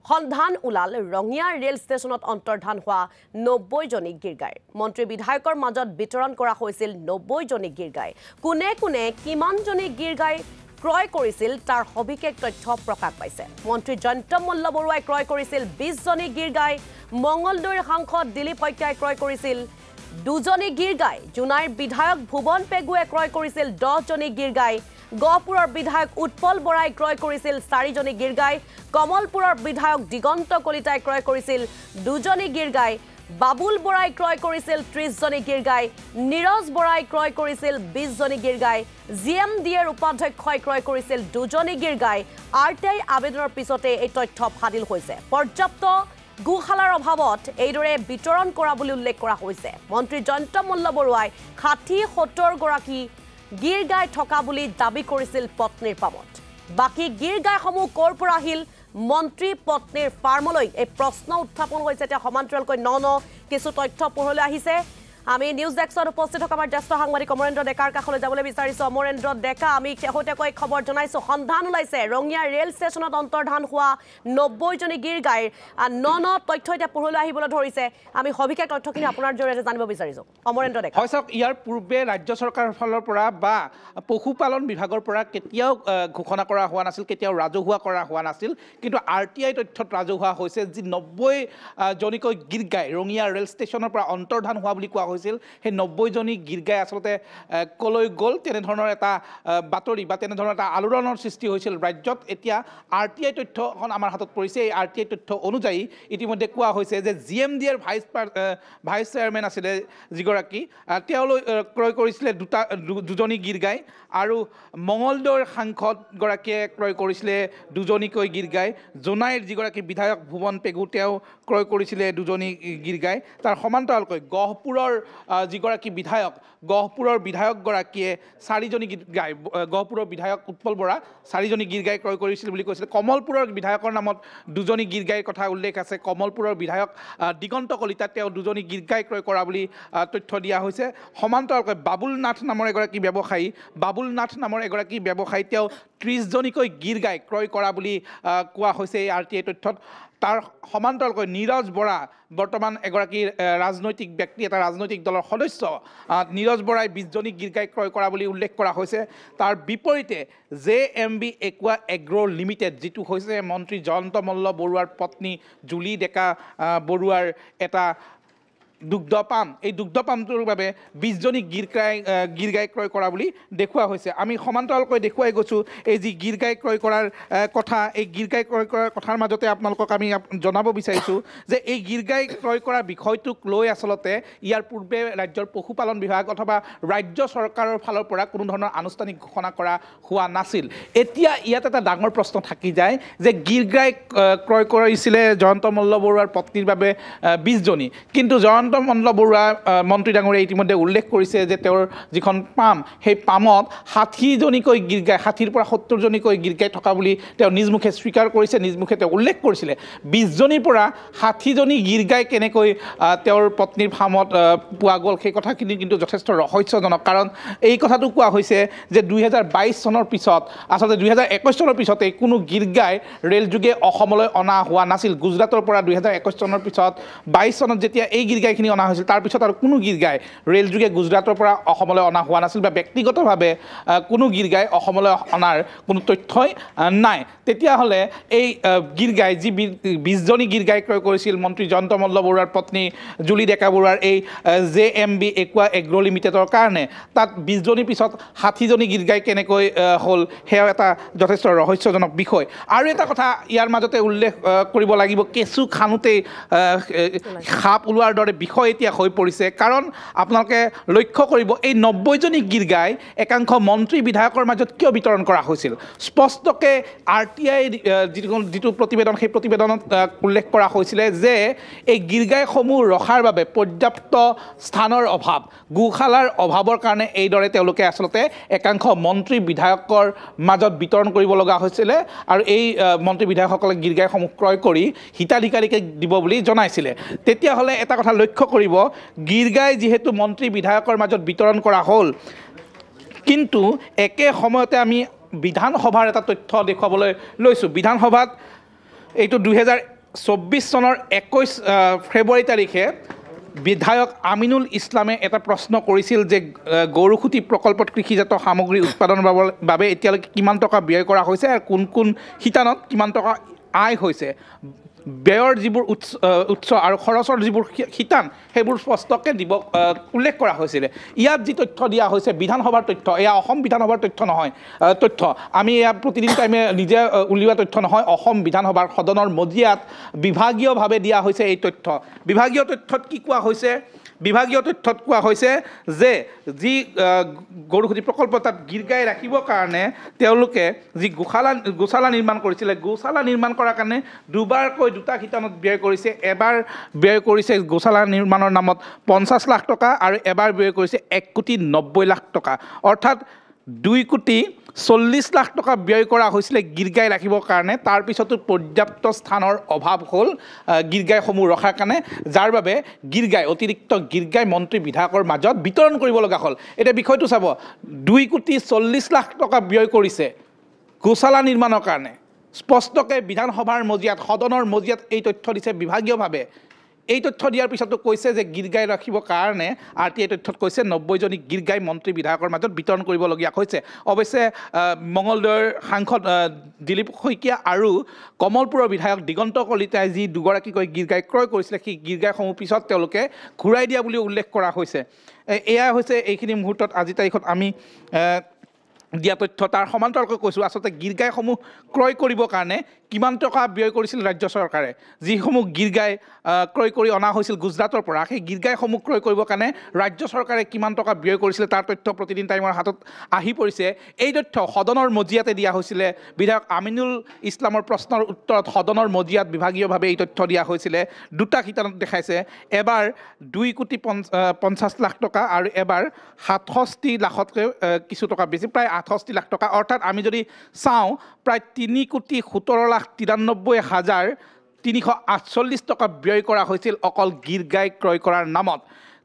সন্ধান ওলাল ৰঙিয়া ৰেল ষ্টেচনত অন্তৰ্ধান হোৱা 90 জনী গিৰগাই মন্ত্ৰী বিধায়কৰ মাজত বিতৰণ কৰা হৈছিল 90 জনী গিৰগাই কোনে কোনে কিমান জনী গিৰগাই ক্ৰয় কৰিছিল তাৰ সবিশেষ তথ্য প্ৰকাশ পাইছে মন্ত্ৰী জয়ন্ত মল্ল বৰুৱাই ক্ৰয় কৰিছিল 20 জনী গিৰগাই মঙ্গলদৈৰ সাংসদ দিলীপ হত্যাই ক্ৰয় কৰিছিল 2 জনী গিৰগাই জুনাইৰ বিধায়ক ভুৱন পেগুৱে ক্ৰয় কৰিছিল 10 জনী গিৰগাই গহপুৰৰ বিধায়ক উৎপল বৰাই ক্ৰয় কৰিছিল 4 জনী গিৰগাই কমলপুৰৰ বিধায়ক দিগন্ত কলিতাই ক্ৰয় কৰিছিল 2 জনী গিৰগাই বাবুল বৰাই ক্ৰয় কৰিছিল 30 জনী গিৰগাই নিৰজ বৰাই ক্ৰয় কৰিছিল 20 জনী গিৰগাই জিএমডিএৰ উপাধ্যক্ষই ক্ৰয় কৰিছিল 2 জনী গিৰগাই আৰটিআই আবেদনৰ পিছতে এই তথ্য ফাদিল হৈছে পৰ্যাপ্ত গুহালাৰ অভাৱত এইদৰে বিতৰণ কৰা বুলি উল্লেখ কৰা হৈছে মন্ত্ৰী জয়ন্ত মল্ল বৰুৱাই 60-70 গৰাকী গিৰগাই থকা বুলি দাবী কৰিছিল পত্নীৰ পামত বাকি গিৰগাইসমূহ ক'ৰ পৰা আহিল মন্ত্ৰী পত্নীৰ ফাৰ্মলৈ এই প্ৰশ্ন উত্থাপন হৈছে এতিয়া সমান্তৰালকৈ কিছু তথ্য পোহৰলৈ আহিছে আমি নিউজ ডেস্কত উপস্থিত থকা আমাৰ জ্যেষ্ঠ সাংবাদিক অমৰেন্দ্ৰ ডেকাৰ কাষলৈ যাবলৈ বিচাৰিছো অমৰেন্দ্ৰ ডেকা আমি শেহতীয়াকৈ খবৰ জনাইছো সন্ধান ওলাইছে ৰঙিয়া ৰেল ষ্টেচনত অন্তৰ্ধান হোৱা 90 জনী গিৰগাইৰ তথ্য এতিয়া পোহৰলৈ আহিবলৈ ধৰিছে আমি সবিশেষ তথ্যখিনি আপোনাৰ জৰিয়তে জানিব বিচাৰিছো অমৰেন্দ্ৰ ডেকা হয় স্যাৰ ইয়াৰ পূৰ্বে ৰাজ্য চৰকাৰৰ ফালৰ পৰা বা পশুপালন বিভাগৰ পৰা কেতিয়াও ঘোষণা কৰা হোৱা নাছিল কেতিয়াও ৰাজহুৱা কৰা হোৱা নাছিল কিন্তু আৰটিআই তথ্যত ৰাজহুৱা হৈছে যে 90 জনীকৈ গিৰগাই ৰঙিয়া ৰেল ষ্টেচনৰ পৰা অন্তৰ্ধান হোৱা বুলি কোৱা হৈছিল সেই 90 জনী গিৰগাই আসলতে কলৈ গল তেনে ধৰণৰ এটা বাতৰি বা তেনে ধৰণৰ এটা আলোড়নৰ সৃষ্টি হৈছিল ৰাজ্যত এতিয়া আৰটিআই তথ্যখন আমাৰ হাতত পৰিছে এই আৰটিআই তথ্য অনুযায়ী ইতিমধ্যে কোৱা হৈছে যে জিএমডিএৰ ভাইস চেয়াৰমেন আছিল যিগৰাকী তেওঁলৈ ক্ৰয় কৰিছিল দুজনী গিৰগাই আৰু মঙ্গলদৈৰ সাংসদ গৰাকীয়ে ক্ৰয় কৰিছিল দুজনীকৈ গিৰগাই জোনাইৰ যিগৰাকী বিধায়ক ভুৱন পেগু তেওঁ ক্ৰয় কৰিছিল দুজনী গিৰগাই তাৰ সমান্তৰালকৈ গহপুৰৰ যিগৰাকী গহপুৰৰ বিধায়ক গৰাকীয়ে 4 জনী গিৰগাই গহপুৰৰ বিধায়ক উৎপল বৰা 4 জনী গিৰগাই ক্ৰয় কৰিছিল বুলি কৈছিল কমলপুৰৰ বিধায়কৰ নামত 2 জনী গিৰগাইৰ কথা উল্লেখ আছে কমলপুৰৰ বিধায়ক দিগন্ত কলিতা তেওঁ 2 জনী গিৰগাই ক্ৰয় কৰা বুলি তথ্য দিয়া হৈছে সমান্তৰালকৈ বাবুল নাথ নামৰ এগৰাকী ব্যৱসায়ী তেওঁ 30 জনীকৈ গিৰগাই ক্ৰয় কৰা বুলি কোৱা হৈছে এই আৰটিআই তথ্যত তাৰ সমান্তৰালকৈ নিৰজ বৰা বৰ্তমান এগৰাকী ৰাজনৈতিক ব্যক্তি এটা ৰাজনৈতিক দলৰ সদস্য নিৰজ বৰাই 20 জনী গিৰগাই ক্ৰয় কৰা বুলি উল্লেখ কৰা হৈছে তাৰ বিপৰীতে জেএমবি একুৱা এগ্ৰো লিমিটেড যিটো হৈছে মন্ত্ৰী জয়ন্ত মল্ল বৰুৱাৰ পত্নী জুলি ডেকা বৰুৱাৰ এটা দুগ্ধ পাম এই দুগ্ধ পামটোৰ বাবে 20 জনী গিৰগাই ক্ৰয় কৰা বুলি দেখুওৱা হৈছে আমি সমান্তৰালকৈ দেখুৱাই গৈছো এই যি গিৰগাই ক্ৰয় কৰাৰ কথা এই গিৰগাই ক্ৰয় কৰাৰ কথাৰ মাজতে আপোনালোকক আমি জনাব বিচাৰিছো যে এই গিৰগাই ক্ৰয় কৰা বিষয়টোক লৈ আসলতে ইয়াৰ পূৰ্বে ৰাজ্যৰ পশুপালন বিভাগ অথবা ৰাজ্য চৰকাৰৰ ফালৰ পৰা কোনো ধৰণৰ আনুষ্ঠানিক ঘোষণা কৰা হোৱা নাছিল এতিয়া ইয়াত এটা ডাঙৰ প্ৰশ্ন থাকি যায় যে গিৰগাই ক্ৰয় কৰিছিল জয়ন্ত মল্ল বৰুৱাৰ পত্নীৰ বাবে 20 জনী কিন্তু জয়ন্ত মল্ল বৰুৱা মন্ত্ৰী ডাঙৰীয়া ইতিমধ্যে উল্লেখ কৰিছে যে তেওঁৰ যিখন পাম সেই পামত 60 জনীকৈ গিৰগাই 60 পৰা 70 জনীকৈ গিৰগাই থকা বুলি তেওঁ নিজমুখে স্বীকাৰ কৰিছে নিজমুখে তেওঁ উল্লেখ কৰিছিল 20 জনীৰ পৰা 60 জনী গিৰগাই কেনেকৈ তেওঁৰ পত্নীৰ ফাৰ্মত পোৱা গ'ল সেই কথাখিনি কিন্তু যথেষ্ট ৰহস্যজনক কাৰণ এই কথাটো কোৱা হৈছে যে 2022 চনৰ পিছত আসলে 2021 চনৰ পিছতে কোনো গিৰগাই ৰেলযোগে অসমলৈ অনা হোৱা নাছিল গুজৰাটৰ পৰা 2021 চনৰ পিছত 22 চনত যেতিয়া এই গিৰগাই অনা হৈছিল তাৰ পিছত আৰু কোনো গিৰগাই ৰেলযোগে গুজৰাটৰ পৰা অসমলৈ অনা হোৱা নাছিল বা ব্যক্তিগতভাৱে কোনো গিৰগাই অসমলৈ অনাৰ কোনো তথ্যই নাই তেতিয়াহ'লে এই গিৰগাই যি 20 জনী গিৰগাই ক্ৰয় কৰিছিল মন্ত্ৰী জয়ন্ত মল্ল বৰুৱাৰ পত্নী জুলি ডেকা বৰুৱাৰ এই জেএমবি একুৱা এগ্ৰো লিমিটেডৰ কাৰণে তাত 20 জনীৰ পিছত 60 জনী গিৰগাই কেনেকৈ হ'ল সেয়া এটা যথেষ্ট ৰহস্যজনক বিষয় আৰু এটা কথা ইয়াৰ মাজতে উল্লেখ কৰিব লাগিব কেঁচু খানোতেই সাপ ওলোৱাৰ দৰে বিষয় এতিয়া হৈ পৰিছে কাৰণ আপোনালোকে লক্ষ্য কৰিব এই 90 জনী গিৰগাই একাংশ মন্ত্ৰী বিধায়কৰ মাজত কিয় বিতৰণ কৰা হৈছিল স্পষ্টকে আৰটিআই যিটো প্ৰতিবেদন সেই প্ৰতিবেদনত উল্লেখ কৰা হৈছিল যে এই গিৰগাইসমূহ ৰখাৰ বাবে পৰ্যাপ্ত স্থানৰ অভাৱ গুহালাৰ অভাৱৰ কাৰণে এইদৰে তেওঁলোকে আসলতে একাংশ মন্ত্ৰী বিধায়কৰ মাজত বিতৰণ কৰিব লগা হৈছিল আৰু এই মন্ত্ৰী বিধায়কসকলে গিৰগাইসমূহ ক্ৰয় কৰি হিতাধিকাৰীকে দিব বুলি জনাইছিল তেতিয়াহ'লে এটা কথা লক্ষ্য কৰিব গিৰগাই যেহেতু মন্ত্ৰী বিধায়কৰ মাজত বিতৰণ কৰা হ'ল কিন্তু একে সময়তে আমি বিধানসভাৰ এটা তথ্য দেখুৱাবলৈ লৈছো বিধানসভাত এইটো 24 চনৰ 21 ফেব্ৰুৱাৰী তাৰিখে বিধায়ক আমিনুল ইছলামে এটা প্ৰশ্ন কৰিছিল যে গৰুখুটি প্ৰকল্পত কৃষিজাত সামগ্ৰী উৎপাদনৰ বাবে এতিয়ালৈকে কিমান টকা ব্যয় কৰা হৈছে আৰু কোন কোন শিতানত কিমান টকা আয় হৈছে ব্যয়ৰ যিবোৰ উৎস আৰু খৰচৰ যিবোৰ শিতান সেইবোৰ স্পষ্টকৈ উল্লেখ কৰা হৈছিলে ইয়াত যি তথ্য দিয়া হৈছে বিধানসভাৰ তথ্য এয়া অসম বিধানসভাৰ তথ্য নহয় তথ্য আমি এয়া প্ৰতিদিন টাইমে নিজে উলিওৱা তথ্য নহয় অসম বিধানসভাৰ সদনৰ মজিয়াত বিভাগীয়ভাৱে দিয়া হৈছে এই তথ্য বিভাগীয় তথ্যত কি কোৱা হৈছে বিভাগীয় তথ্যত কোৱা হৈছে যে যি গৰুখুটি প্ৰকল্প তাত গীৰ গাই ৰাখিবৰ কাৰণে তেওঁলোকে যি গোশালা নিৰ্মাণ কৰিছিলে গোশালা নিৰ্মাণ কৰাৰ কাৰণে দুবাৰকৈ দুটা শিতানত ব্যয় কৰিছে এবাৰ ব্যয় কৰিছে গোশালা নিৰ্মাণৰ নামত 50 লাখ টকা আৰু এবাৰ ব্যয় কৰিছে 1,90,00,000 টকা অৰ্থাৎ 2,40,00,000 টকা ব্যয় কৰা হৈছিলে গীৰ গাই ৰাখিবৰ কাৰণে তাৰ পিছতো পৰ্যাপ্ত স্থানৰ অভাৱ হ'ল গীৰ গাইসমূহ ৰখাৰ কাৰণে যাৰ বাবে গীৰ গাই অতিৰিক্ত গীৰ গাই মন্ত্ৰী বিধায়কৰ মাজত বিতৰণ কৰিব লগা হ'ল এতিয়া বিষয়টো চাব 2,40,00,000 টকা ব্যয় কৰিছে গোশালা নিৰ্মাণৰ কাৰণে স্পষ্টকৈ বিধানসভাৰ মজিয়াত সদনৰ মজিয়াত এই তথ্য দিছে বিভাগীয়ভাৱে এই তথ্য দিয়াৰ পিছতো কৈছে যে গীৰ গাই ৰাখিবৰ কাৰণে RTI তথ্যত কৈছে 90জনী গীৰ গাই মন্ত্ৰী বিধায়কৰ মাজত বিতৰণ কৰিবলগীয়া হৈছে অৱশ্যে মঙলদৈৰ সাংসদ দিলীপ শইকীয়া আৰু কমলপুৰৰ বিধায়ক দিগন্ত কলিতাই যি দুগৰাকীকৈ গীৰ গাই ক্ৰয় কৰিছিলে সেই গীৰ গাইসমূহ পিছত তেওঁলোকে ঘূৰাই দিয়া বুলি উল্লেখ কৰা হৈছে এয়া হৈছে এইখিনি মুহূৰ্তত আজি তাৰিখত আমি দিয়া তথ্য তাৰ সমান্তৰালকৈ কৈছোঁ আচলতে গীৰ গাইসমূহ ক্ৰয় কৰিবৰ কাৰণে কিমান টকা ব্যয় কৰিছিল ৰাজ্য চৰকাৰে যিসমূহ গীৰ গাই ক্ৰয় কৰি অনা হৈছিল গুজৰাটৰ পৰা সেই গীৰ গাইসমূহ ক্ৰয় কৰিবৰ কাৰণে ৰাজ্য চৰকাৰে কিমান টকা ব্যয় কৰিছিলে তাৰ তথ্য প্ৰতিদিন টাইমৰ হাতত আহি পৰিছে এই তথ্য সদনৰ মজিয়াতে দিয়া হৈছিলে বিধায়ক আমিনুল ইছলামৰ প্ৰশ্নৰ উত্তৰত সদনৰ মজিয়াত বিভাগীয়ভাৱে এই তথ্য দিয়া হৈছিলে দুটা শিতানত দেখাইছে এবাৰ 2,50,00,000 টকা আৰু এবাৰ 67 লাখতকৈ কিছু টকা বেছি প্ৰায় 68 লাখ টকা অৰ্থাৎ আমি যদি চাওঁ প্ৰায় 3,17,348 টকা ব্যয় কৰা হৈছিল অকল গীৰ গাই ক্ৰয় কৰাৰ নামত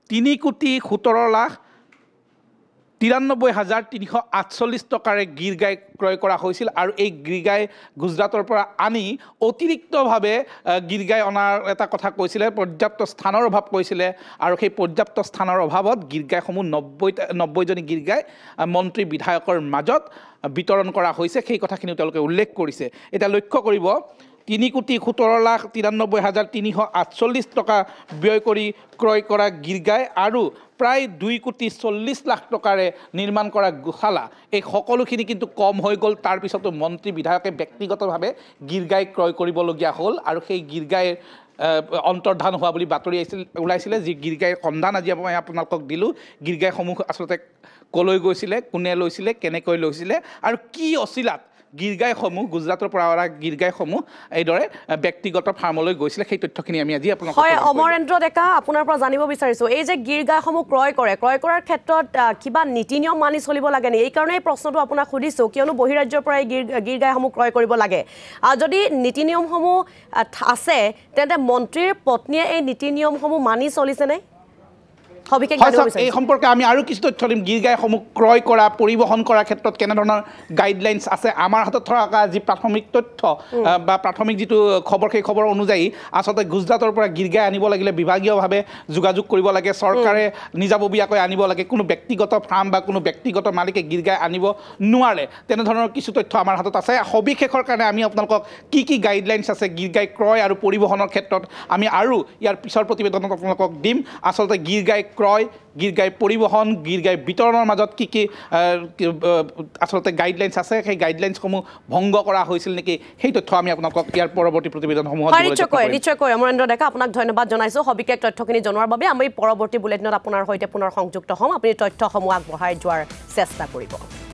3,17,348 টকাৰে গীৰ গাই ক্ৰয় কৰা হৈছিল আৰু এই গীৰ গাই গুজৰাটৰ পৰা আনি অতিৰিক্তভাৱে গীৰ গাই অনাৰ এটা কথা কৈছিলে পৰ্যাপ্ত স্থানৰ অভাৱ কৈছিলে আৰু সেই পৰ্যাপ্ত স্থানৰ অভাৱত গীৰ গাইসমূহ 90জনী গীৰ গাই মন্ত্ৰী বিধায়কৰ মাজত বিতৰণ কৰা হৈছে সেই কথাখিনি তেওঁলোকে উল্লেখ কৰিছে এতিয়া লক্ষ্য কৰিব 3,17,93,348 টকা ব্যয় কৰি ক্ৰয় কৰা গীৰ গাই আৰু প্ৰায় 2,40,00,000 টকাৰে নিৰ্মাণ কৰা গোশালা এই সকলোখিনি কিন্তু কম হৈ গ'ল তাৰ পিছতো মন্ত্ৰী বিধায়কে ব্যক্তিগতভাৱে গীৰ গাই ক্ৰয় কৰিবলগীয়া হ'ল আৰু সেই গীৰ গাইৰ অন্তৰ্ধান হোৱা বুলি বাতৰি ওলাইছিলে যি গীৰ গাইৰ সন্ধান আজি মই আপোনালোকক দিলোঁ গীৰ গাইসমূহ আচলতে কলৈ গৈছিলে কোনে লৈছিলে কেনেকৈ লৈছিলে আৰু কি অছিলাত গীৰ গাইসমূহ গুজৰাটৰ পৰা অহা গীৰ গাইসমূহ এইদৰে ব্যক্তিগত ফাৰ্মলৈ গৈছিলে সেই তথ্যখিনি আমি আজি আপোনালোকক হয় অমৰেন্দ্ৰ ডেকা আপোনাৰ পৰা জানিব বিচাৰিছোঁ এই যে গীৰ গাইসমূহ ক্ৰয় কৰাৰ ক্ষেত্ৰত কিবা নীতি নিয়ম মানি চলিব লাগে নেকি এই কাৰণে এই প্ৰশ্নটো আপোনাক সুধিছোঁ কিয়নো বহিৰাজ্যৰ পৰা এই গীৰ গাইসমূহ ক্ৰয় কৰিব লাগে যদি নীতি নিয়মসমূহ আছে তেন্তে মন্ত্ৰীৰ পত্নীয়ে এই নীতি নিয়মসমূহ মানি চলিছেনে এই সম্পৰ্কে আমি আৰু কিছু তথ্য দিম গীৰ গাইসমূহ ক্ৰয় কৰা পৰিবহণ কৰাৰ ক্ষেত্ৰত কেনেধৰণৰ গাইডলাইনছ আছে আমাৰ হাতত থকা যি প্ৰাথমিক তথ্য বা প্ৰাথমিক যিটো খবৰ সেই খবৰ অনুযায়ী আচলতে গুজৰাটৰ পৰা গীৰ গাই আনিব লাগিলে বিভাগীয়ভাৱে যোগাযোগ কৰিব লাগে চৰকাৰে নিজাববীয়াকৈ আনিব লাগে কোনো ব্যক্তিগত ফাৰ্ম বা কোনো ব্যক্তিগত মালিকে গীৰ গাই আনিব নোৱাৰে তেনেধৰণৰ কিছু তথ্য আমাৰ হাতত আছে সবিশেষৰ কাৰণে আমি আপোনালোকক কি গাইডলাইনছ আছে গীৰ গাই ক্ৰয় আৰু পৰিবহণৰ ক্ষেত্ৰত আমি আৰু ইয়াৰ পিছৰ প্ৰতিবেদনত আপোনালোকক দিম আচলতে গীৰ গাই ক্ৰয় গীৰ গাই পৰিবহণ গীৰ গাই বিতৰণৰ মাজত কি আচলতে গাইডলাইনছ আছে সেই গাইডলাইনছসমূহ ভংগ কৰা হৈছিল নেকি সেই তথ্য আমি আপোনালোকক ইয়াৰ পৰৱৰ্তী প্ৰতিবেদনসমূহত নিশ্চয়কৈ অমৰেন্দ্ৰ ডেকা আপোনাক ধন্যবাদ জনাইছোঁ সবিশেষ তথ্যখিনি জনোৱাৰ বাবে আমি পৰৱৰ্তী বুলেটিনত আপোনাৰ সৈতে পুনৰ সংযুক্ত হ'ম আপুনি তথ্যসমূহ আগবঢ়াই যোৱাৰ চেষ্টা কৰিব